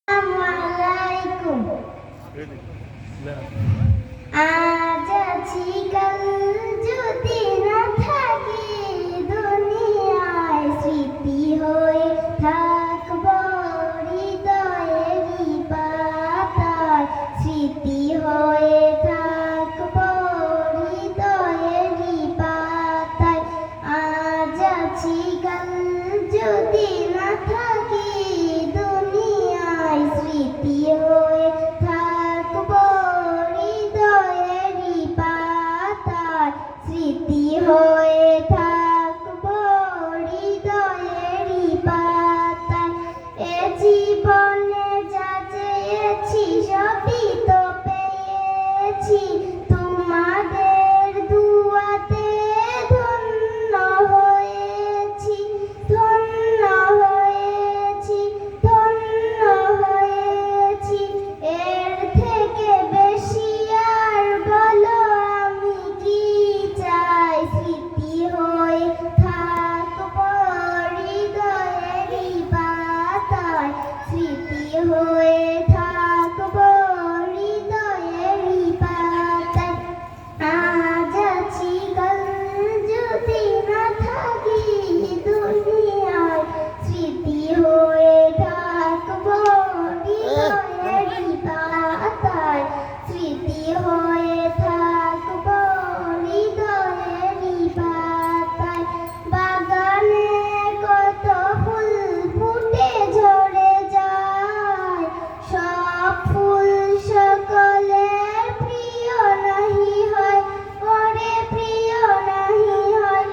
আসসালামু আলাইকুম। আজ আছি কাল যদি না থাকি দুনিয়ায়, স্মৃতি হয়ে থাকব হৃদয়েরই পাতায়, স্মৃতি হয়ে থাকব হৃদয়েরই পাতায়। আজ আছি কাল যদি না থাকি দুনিয়ায়, স্মৃতি হয়ে থাকব হৃদয়েরই পাতায়, স্মৃতি হয়ে থাকব হৃদয়েরই পাতায়। এ জীবনে যা চেয়েছি সবই তো পেয়েছি, তোমাদের দুয়াতে ধন্য হয়েছি, ধন্য হয়েছি, ধন্য হয়েছি। এর থেকে বেশি আর বলো আমি কি চাই, স্মৃতি হয়ে থাকব হৃদয়েরই পাতায়, স্মৃতি হয়ে থাকব হৃদয়েরই পাতায়। আজ আছি কাল যদি না থাকি দুনিয়ায়, স্মৃতি হয়ে থাকব হৃদয়েরই পাতায়, স্মৃতি হয়ে থাকব হৃদয়েরই পাতায়। বাগানে কত ফুল ফুটে ঝরে যায়, সব ফুল সকলের প্রিয় নাহি হয়, ওরে প্রিয় নাহি হয়,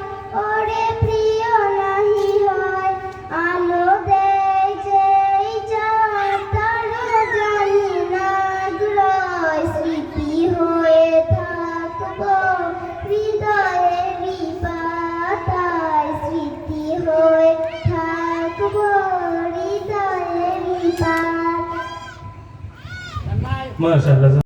ওরে প্রিয় নাহি হয়। আলো দেয় যেই চাঁদ তারা জানি না গ্রয়, স্মৃতি হয়ে থাকব হৃদয়েরই পাতায়, স্মৃতি হয়ে থাকব হৃদয়েরই পাতায়। মাশাআল্লাহ।